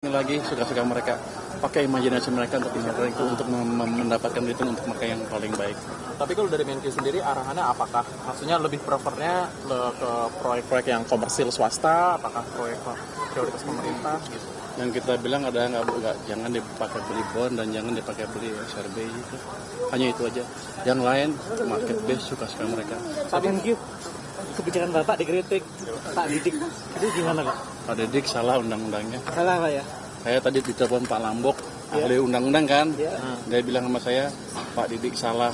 Lagi suka-suka mereka pakai imajinasi mereka untuk mendapatkan return untuk mereka yang paling baik. Tapi kalau dari Menkyu sendiri arahannya apakah maksudnya lebih prefernya ke proyek-proyek yang komersil swasta, apakah proyek prioritas pemerintah gitu? Yang kita bilang ada nggak jangan dipakai beli bond dan jangan dipakai beli SRB gitu. Hanya itu aja. Yang lain market base suka-suka mereka. Pak Menkyu, kebijakan Bapak dikritik Pak Didik, itu gimana Pak? Pak Didik salah undang-undangnya. Salah Pak ya? Saya tadi ditelepon Pak Lambok, ahli undang-undang kan. Dia bilang sama saya, Pak Didik salah.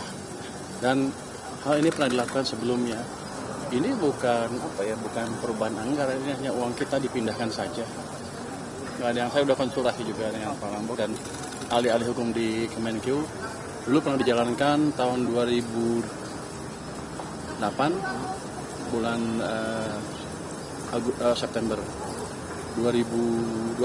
Dan hal ini pernah dilakukan sebelumnya. Ini bukan perubahan anggaran, ini hanya uang kita dipindahkan saja. Nggak ada yang saya udah konsultasi juga dengan Pak Lambok dan ahli-ahli hukum di Kemenkyu. Dulu pernah dijalankan tahun 2008 bulan September 2021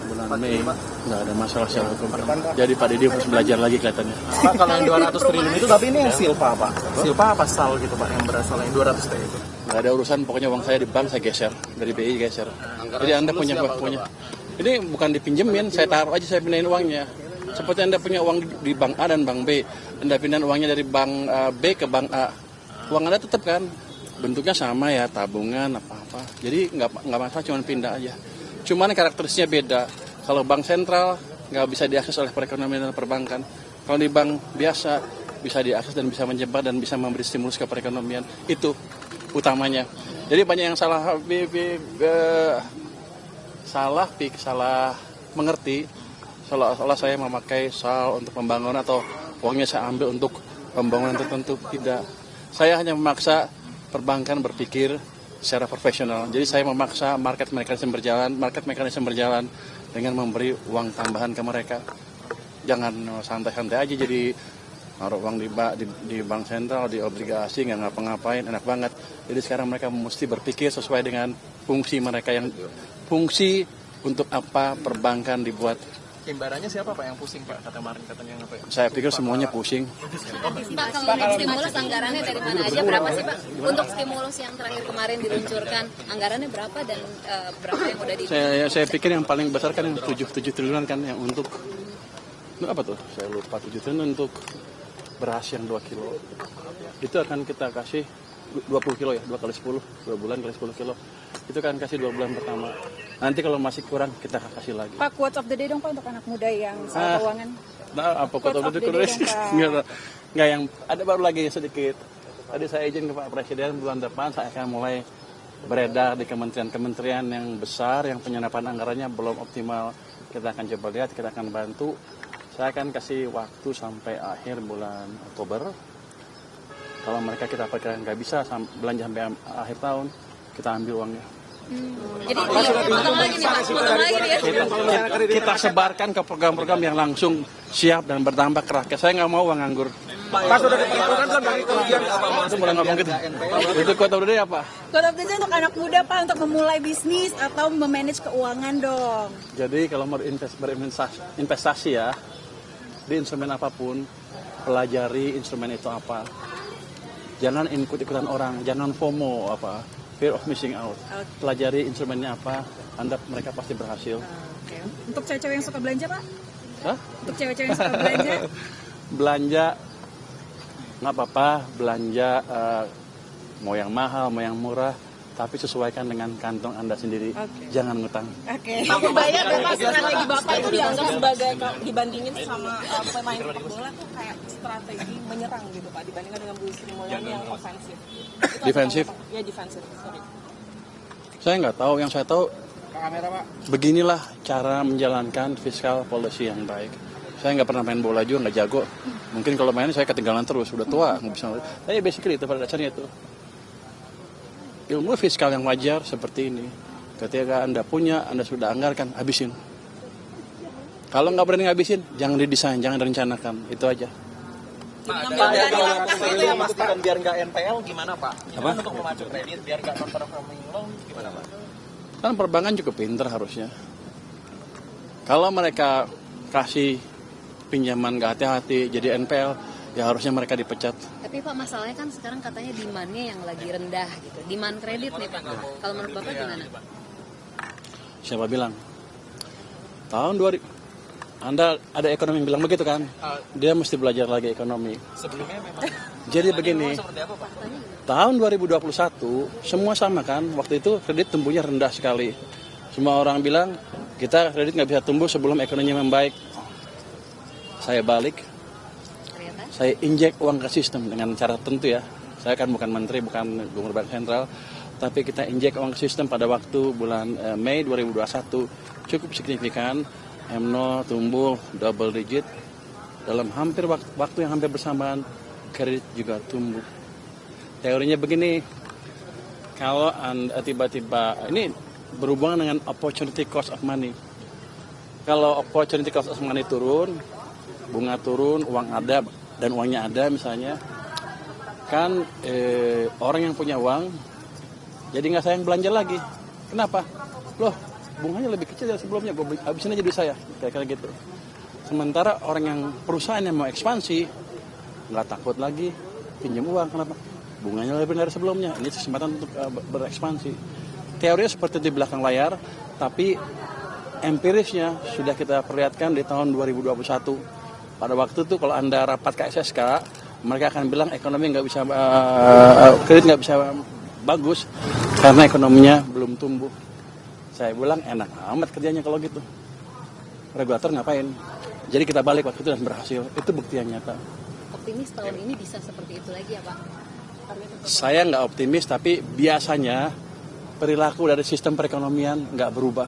bulan Mei, nggak ada masalah secara hukum. Jadi Pak Didi harus belajar lagi kelihatannya. Pak, kalau yang 200 triliun itu, tapi ini yang silpa Pak? Silpa apa SAL gitu Pak, yang berasal yang 200 triliun itu? Nggak ada urusan, pokoknya uang saya di bank saya geser, dari BI geser. Jadi Anda punya. Ini bukan dipinjemin, saya taruh aja, saya pindahin uangnya. Seperti Anda punya uang di bank A dan bank B, Anda pindahin uangnya dari bank B ke bank A. Uang Anda tetap kan, bentuknya sama ya, tabungan apa-apa. Jadi nggak masalah, cuma pindah aja. Cuman karakteristiknya beda. Kalau bank sentral nggak bisa diakses oleh perekonomian dan perbankan. Kalau di bank biasa bisa diakses dan bisa menjebak dan bisa memberi stimulus ke perekonomian. Itu utamanya. Jadi banyak yang salah mengerti. Seolah-olah saya memakai SAL untuk pembangunan atau uangnya saya ambil untuk pembangunan tertentu. Tidak. Saya hanya memaksa perbankan berpikir secara profesional. Jadi saya memaksa market mekanisme berjalan dengan memberi uang tambahan ke mereka. Jangan santai-santai aja jadi naruh uang di bank sentral, di obligasi, nggak ngapa-ngapain, enak banget. Jadi sekarang mereka mesti berpikir sesuai dengan fungsi mereka, yang fungsi untuk apa perbankan dibuat. Imbarannya siapa Pak yang pusing Pak? Katanya apa ya? Saya pikir semuanya pusing. Pak, kalau untuk stimulus anggarannya dari mana aja, berapa sih Pak? Untuk stimulus yang terakhir kemarin diluncurkan, anggarannya berapa dan berapa yang udah di... Saya pikir yang paling besar kan yang 7 triliunan kan, yang untuk apa tuh? Saya lupa, 7 triliun untuk beras yang 2 kilo. Itu akan kita kasih 20 kilo ya, 2 kali 10, 2 bulan kali 10 kilo. Itu kan kasih 2 bulan pertama. Nanti kalau masih kurang kita kasih lagi. Pak, quotes of the day dong Pak untuk anak muda yang soal keuangan. Nah, apa quotes of the day? Nggak, yang ada baru lagi sedikit. Tadi saya izin ke Pak Presiden bulan depan saya akan mulai beredar di kementerian-kementerian yang besar yang penyerapan anggarannya belum optimal. Kita akan coba lihat, kita akan bantu. Saya akan kasih waktu sampai akhir bulan Oktober. Kalau mereka kita perkirakan nggak bisa belanja sampai akhir tahun, kita ambil uangnya. Jadi potong lagi nih Pak, Kita sebarkan ke program-program yang langsung siap dan berdampak ke rakyat. Saya nggak mau uang nganggur. Pak sudah ditentukan kan dari kerugian apa Mas? Itu mulai ngomong gitu. Itu quote of the day apa? Quote of the day untuk anak muda Pak, untuk memulai bisnis atau memanage keuangan dong. Jadi kalau mau berinvestasi ya, di instrumen apapun, pelajari instrumen itu apa. Jangan ikut-ikutan orang, jangan FOMO fear of missing out. Pelajari instrumennya apa, mereka pasti berhasil. Okay. Untuk cewek-cewek yang suka belanja Pak? Hah? Untuk cewek-cewek yang suka belanja? Belanja nggak apa-apa, belanja mau yang mahal, mau yang murah, tapi sesuaikan dengan kantong Anda sendiri. Jangan ngutang. Pak, bayar Bapak, strategi Bapak itu dianggap sebagai, dibandingin sama pemain sepak bola tuh kayak strategi menyerang gitu Pak, dibandingkan dengan Bu Sri Mulyani yang ofensif. Defensif? Ya defensif, sorry. Saya nggak tahu, yang saya tahu beginilah cara menjalankan fiscal policy yang baik. Saya nggak pernah main bola juga, nggak jago. Mungkin kalau main saya ketinggalan terus, udah tua, nggak bisa. Tapi basically itu pada dasarnya itu. Ilmu fiskal yang wajar seperti ini. Ketika Anda punya, Anda sudah anggarkan, habisin. Kalau nggak berani ngabisin, jangan didesain, jangan direncanakan. Itu aja. Pak, itu yang memastikan biar nggak NPL gimana Pak? Gimana untuk memacu kredit biar nggak non-performing loan gimana Pak? Kan perbankan cukup pinter harusnya. Kalau mereka kasih pinjaman nggak hati-hati jadi NPL, ya harusnya mereka dipecat. Tapi Pak, masalahnya kan sekarang katanya demand-nya yang lagi rendah gitu. Demand kredit nih Pak. Kalau menurut Bapak gimana? Siapa bilang? Tahun 2000, Anda ada ekonomi yang bilang begitu kan? Dia mesti belajar lagi ekonomi. Sebelumnya memang Jadi begini, seperti apa Pak? tahun 2021 semua sama kan? Waktu itu kredit tumbuhnya rendah sekali. Semua orang bilang kita kredit nggak bisa tumbuh sebelum ekonominya membaik. Saya balik, saya injek uang ke sistem dengan cara tertentu ya. Saya kan bukan menteri, bukan gubernur bank sentral, tapi kita injek uang ke sistem pada waktu bulan Mei 2021 cukup signifikan. M0 tumbuh double digit dalam hampir waktu yang hampir bersamaan, kredit juga tumbuh. Teorinya begini, kalau Anda tiba-tiba ini berhubungan dengan opportunity cost of money. Kalau opportunity cost of money turun, bunga turun, uang ada dan uangnya ada misalnya, kan orang yang punya uang jadi nggak sayang belanja lagi. Kenapa? Loh, bunganya lebih kecil dari sebelumnya, gue habisin aja duit saya, kayak gitu. Sementara orang yang perusahaan yang mau ekspansi nggak takut lagi pinjam uang. Kenapa? Bunganya lebih dari sebelumnya. Ini kesempatan untuk berekspansi. Teorinya seperti di belakang layar, tapi empirisnya sudah kita perlihatkan di tahun 2021. Pada waktu itu kalau Anda rapat ke SSK, mereka akan bilang ekonomi nggak bisa, kredit nggak bisa bagus karena ekonominya belum tumbuh. Saya bilang enak amat kerjanya kalau gitu. Regulator ngapain? Jadi kita balik waktu itu dan berhasil. Itu bukti yang nyata. Optimis tahun ini bisa seperti itu lagi ya Pak? Saya nggak optimis, tapi biasanya perilaku dari sistem perekonomian nggak berubah.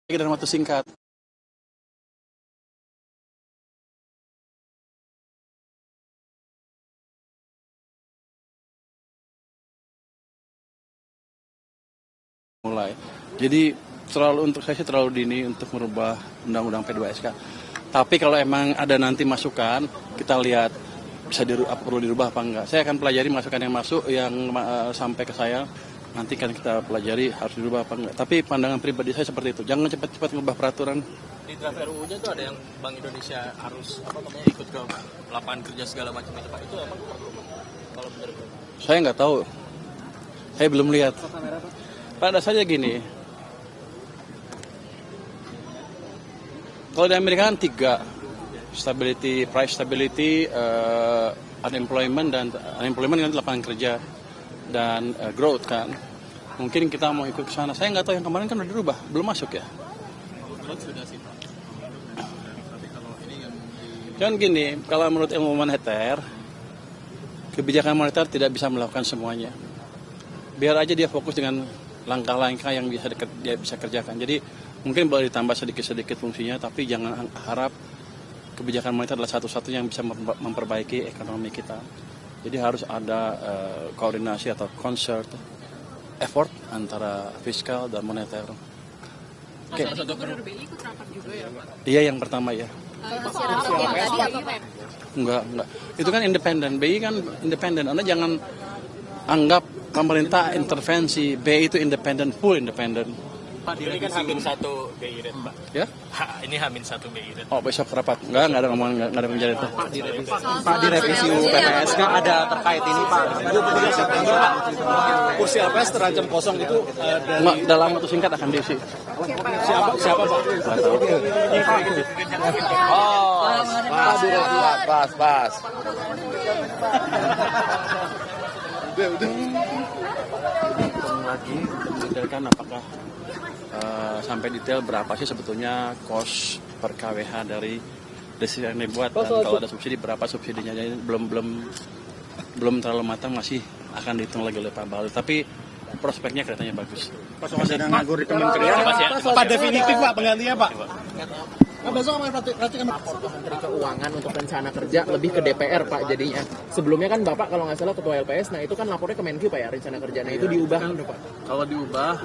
Dalam waktu singkat. Mulai. Jadi untuk saya sih terlalu dini untuk merubah undang-undang P2SK. Tapi kalau emang ada nanti masukan, kita lihat bisa perlu dirubah apa enggak. Saya akan pelajari masukan yang masuk yang sampai ke saya. Nanti kan kita pelajari harus dirubah apa enggak. Tapi pandangan pribadi saya seperti itu. Jangan cepat-cepat ngubah peraturan. Di draft RUU-nya tuh ada yang Bank Indonesia harus ikut ke lapangan kerja segala macam itu Pak. Itu emang perlu kalau benar. Saya nggak tahu. Saya belum lihat. Pada saja gini. Kalau di Amerika kan 3. Stability, price stability, unemployment kan lapangan kerja dan growth kan. Mungkin kita mau ikut ke sana. Saya nggak tahu yang kemarin kan udah dirubah, belum masuk ya. Growth sudah sih Pak. Tapi kalau ini yang di Kan gini, kalau menurut ilmu moneter, kebijakan moneter tidak bisa melakukan semuanya. Biar aja dia fokus dengan langkah-langkah yang dia bisa kerjakan. Jadi mungkin boleh ditambah sedikit-sedikit fungsinya, tapi jangan harap kebijakan moneter adalah satu-satunya yang bisa memperbaiki ekonomi kita. Jadi harus ada koordinasi atau concert effort antara fiskal dan moneter. Oke. Iya, yang pertama ya. Hasil rapat yang tadi apa Pak? Enggak. Itu kan independen. BI kan independen. Anda jangan anggap pemerintah intervensi. BI itu independen, full independen. Pak, ini kan H-1 BI Red, Pak. Ya? Ini H-1 BI Red. Oh, besok rapat. Enggak ada ngomong, enggak ada penjara itu. Pak, di revisi UU PPS nggak ada terkait ini Pak. Kursi LPS terancam kosong itu Enggak, dalam waktu singkat akan diisi. siapa Pak? Enggak tahu. Pas. Hitung lagi mendetailkan apakah sampai detail berapa sih sebetulnya cost per KWH dari decision yang dibuat, dan kalau ada subsidi berapa subsidinya. Jadi belum terlalu matang, masih akan dihitung lagi oleh Pak Bahlil, tapi prospeknya kelihatannya bagus. Pas ada nganggur di kementerian. Pak definitif Pak penggantinya Pak. Besok Menteri Keuangan untuk rencana kerja lebih ke DPR Pak jadinya. Sebelumnya kan Bapak kalau nggak salah ketua LPS, nah itu kan lapornya ke Menq Pak ya rencana kerja. Nah itu diubah kan Pak? Kalau diubah,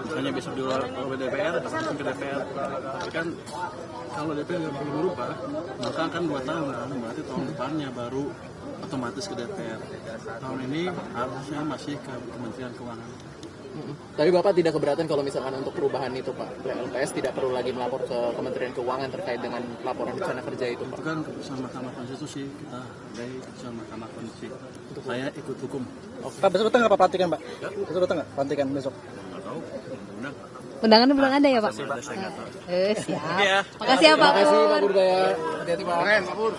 misalnya besok oleh DPR, langsung ke DPR. Tapi kan kalau DPR nggak perlu berubah, maka kan 2 tahun kan, berarti tahun depannya baru otomatis ke DPR. Tahun ini harusnya masih ke Kementerian Keuangan. Tapi Bapak tidak keberatan kalau misalkan untuk perubahan itu Pak, LPS tidak perlu lagi melapor ke Kementerian Keuangan terkait dengan laporan rencana kerja itu Pak? Itu kan keputusan Mahkamah Konstitusi, kita hargai keputusan Mahkamah Konstitusi. Saya ikut hukum. Pak besok datang nggak Pak pelantikan Pak? Besok datang nggak pelantikan besok? Nggak tahu, undang. Undangannya belum ada ya Pak? Saya nggak tahu. Siap. Makasih ya Pak Terima kasih Pur. Pak Burdaya. Hati-hati Pak. Pak Pur.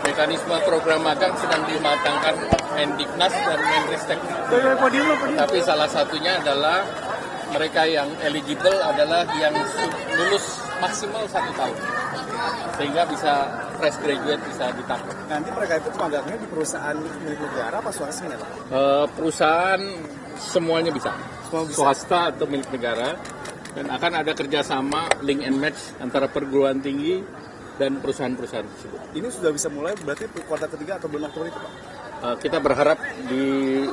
Mekanisme program magang sedang dimatangkan Mendiknas dan Menristek. Tapi salah satunya adalah mereka yang eligible adalah yang lulus maksimal 1 tahun. Sehingga bisa fresh graduate bisa ditangkap. Nanti mereka itu magangnya di perusahaan milik negara apa swasta nih Pak? Perusahaan semuanya bisa. Swasta atau milik negara. Dan akan ada kerjasama link and match antara perguruan tinggi dan perusahaan-perusahaan tersebut. Ini sudah bisa mulai berarti kuartal ketiga atau bulan Oktober itu Pak? Kita berharap di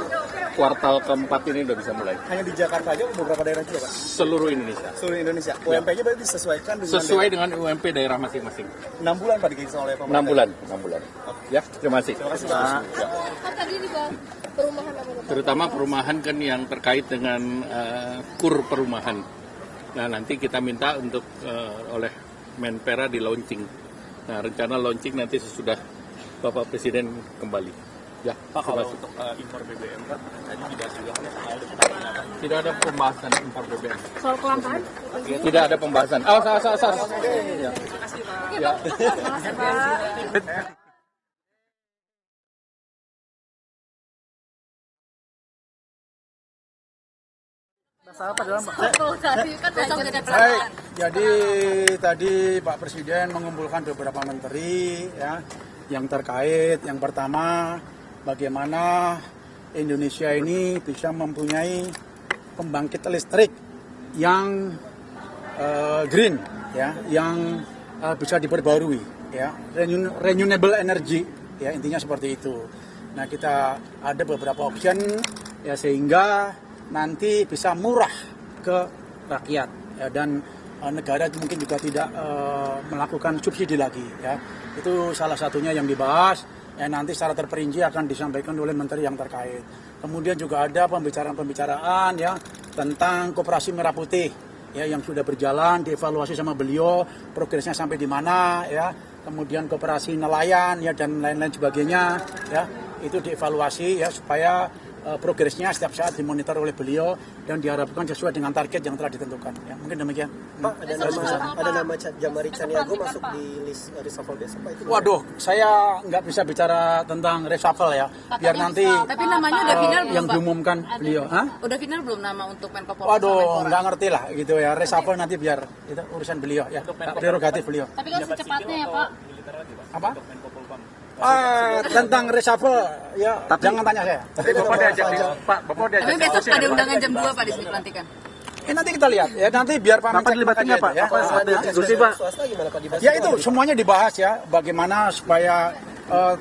kuartal keempat ini sudah bisa mulai. Hanya di Jakarta aja beberapa daerah juga Pak? Seluruh Indonesia. Seluruh Indonesia. UMP-nya berarti disesuaikan dengan Sesuai dengan UMP daerah masing-masing. 6 bulan Pak digaji oleh pemerintah. 6 bulan. Ya, terima kasih. Terima kasih Pak. Ya. Tadi di perumahan apa? Terutama perumahan kan yang terkait dengan kur perumahan. Nah, nanti kita minta untuk oleh Menpera di launching. Nah, rencana launching nanti sesudah Bapak Presiden kembali. Ya, Pak kalau untuk impor BBM kan tadi tidak juga tidak ada pembahasan impor BBM. Soal kelangkaan? Tidak ada pembahasan. Oh, sah. Ya. Ya. Baik, jadi tadi Pak Presiden mengumpulkan beberapa menteri ya yang terkait. Yang pertama, bagaimana Indonesia ini bisa mempunyai pembangkit listrik yang green ya, yang bisa diperbarui ya, renewable energy ya, intinya seperti itu. Nah, kita ada beberapa option ya sehingga nanti bisa murah ke rakyat ya, dan negara mungkin juga tidak melakukan subsidi lagi ya. Itu salah satunya yang dibahas ya, nanti secara terperinci akan disampaikan oleh menteri yang terkait. Kemudian juga ada pembicaraan ya tentang koperasi merah putih ya, yang sudah berjalan, dievaluasi sama beliau progresnya sampai di mana ya. Kemudian koperasi nelayan ya dan lain-lain sebagainya ya, itu dievaluasi ya supaya progresnya setiap saat dimonitor oleh beliau dan diharapkan sesuai dengan target yang telah ditentukan. Ya, mungkin demikian. Pak, ada nama Jamari Caniago masuk di list reshuffle besok, Pak, itu. Waduh, saya nggak bisa bicara tentang reshuffle ya. Biar nanti Tapi namanya udah final belum, yang Pak? diumumkan beliau. Hah? Udah final belum nama untuk Menko Polhukam sama Waduh, Menpora? nggak ngerti lah gitu ya. Reshuffle nanti biar itu urusan beliau ya. Prerogatif beliau. Tapi kan secepatnya ya Pak. Apa? Tentang reshuffle ya jangan tanya saya. Tapi Bapak diajak Pak, Bapak diajak Tapi besok ada undangan jam 2 Pak di sini pelantikan. Nanti kita lihat ya, nanti biar Pak Menko dilibatkan nggak, Pak? ya. Ada diskusi, Pak. Swasta gimana, Pak? Dibahas Ya itu semuanya dibahas ya, bagaimana supaya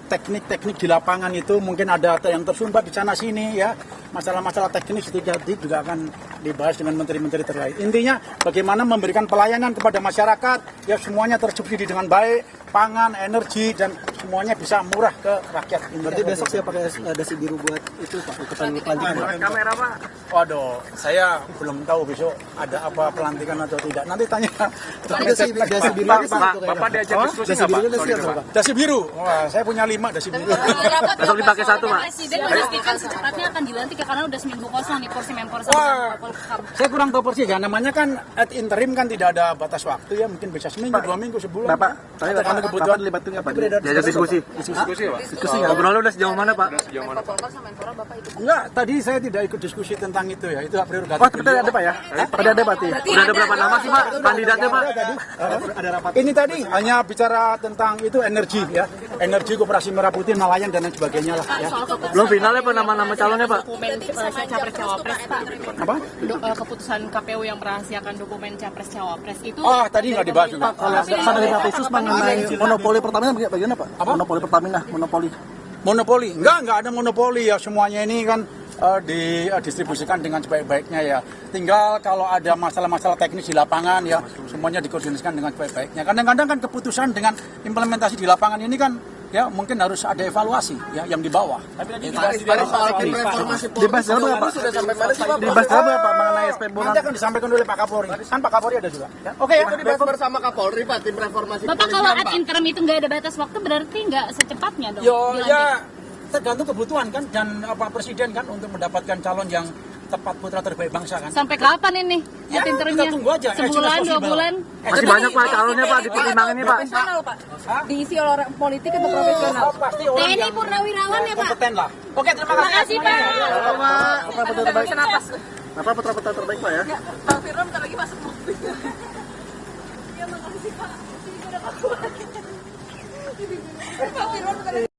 teknik-teknik di lapangan itu mungkin ada yang tersumbat di sana sini ya, masalah-masalah teknis itu jadi juga akan dibahas dengan menteri-menteri terkait. Intinya bagaimana memberikan pelayanan kepada masyarakat ya, semuanya tersubsidi dengan baik, pangan, energi dan semuanya bisa murah ke rakyat. Berarti besok saya pakai dasi biru buat itu, Pak, ikutan pelantikan. kamera Pak. Waduh, saya belum tahu besok ada apa pelantikan atau tidak. Nanti tanya. Tapi dasi biru Bapak diajak diskusi nggak Pak? dasi apa, Pak? Dasi biru, wah saya punya 5 dasi biru. Besok dipakai satu, Pak. Presiden memastikan secepatnya akan dilantik ya, karena udah seminggu kosong nih kursi Menpora sama Wah, Menko Polhukam. saya kurang tahu persis ya, namanya kan ad interim kan tidak ada batas waktu ya, mungkin bisa seminggu, 2 minggu, sebulan. Bapak, Tergantung kebutuhan. dilibatkan nggak, Pak? Diajak diskusi. Diskusi Pak. Diskusi ya. Ngobrolnya udah sejauh mana, Pak? Menko Polhukam sama Menpora Bapak ikut. Enggak, tadi saya tidak ikut diskusi tentang itu ya, itu hak prerogatif. Oh, tadi ada, Pak ya? Tadi ada, Pak. Udah ada berapa nama sih, Pak? Kandidatnya, Pak? Ada rapat. Ini tadi hanya bicara tentang itu energi ya, energi Koperasi Merah Putih, nelayan dan lain sebagainya lah ya. Belum finalnya, Pak, nama-nama calonnya, Pak? Dokumen capres cawapres, Pak. Apa? Keputusan KPU yang merahasiakan dokumen capres cawapres itu. Oh, tadi nggak dibahas juga. Kalau dari Pak khusus mengenai monopoli Pertamina bagaimana, Pak? Apa? Monopoli Pertamina, monopoli. Monopoli? Enggak ada monopoli ya, semuanya ini kan didistribusikan dengan sebaik-baiknya ya. Tinggal kalau ada masalah-masalah teknis di lapangan ya, semuanya dikoordinasikan dengan sebaik-baiknya. Kadang-kadang kan keputusan dengan implementasi di lapangan ini kan ya mungkin harus ada evaluasi ya yang di bawah. Dibahas dalam Pak? Dibahas dalam Pak mengenai SP Bonan? Nanti akan disampaikan oleh Pak Kapolri. Kan Pak Kapolri ada juga. Ya. Oke ya. Dibahas bersama Kapolri, Pak, tim reformasi. Bapak kalau ad interim itu nggak ada batas waktu berarti nggak secepatnya dong? Yo dilantik? ya tergantung kebutuhan kan dan Pak Presiden kan untuk mendapatkan calon yang tepat putra terbaik bangsa kan. Sampai kapan ini Ya, ad interimnya? kita tunggu aja. Sebulan, 2 bulan? Masih banyak, Pak, calonnya, Pak, dipertimbangkan ini, Pak. Profesional, Pak. Diisi oleh orang politik atau profesional? Oh, pasti orang TNI yang Purnawirawan ya Pak? kompeten lah. Oke, terima Terima kasih Pak. Apa putra terbaik? Apa putra terbaik, Pak ya? Pak Firman bentar lagi masuk mobil. Pak Firman bentar lagi.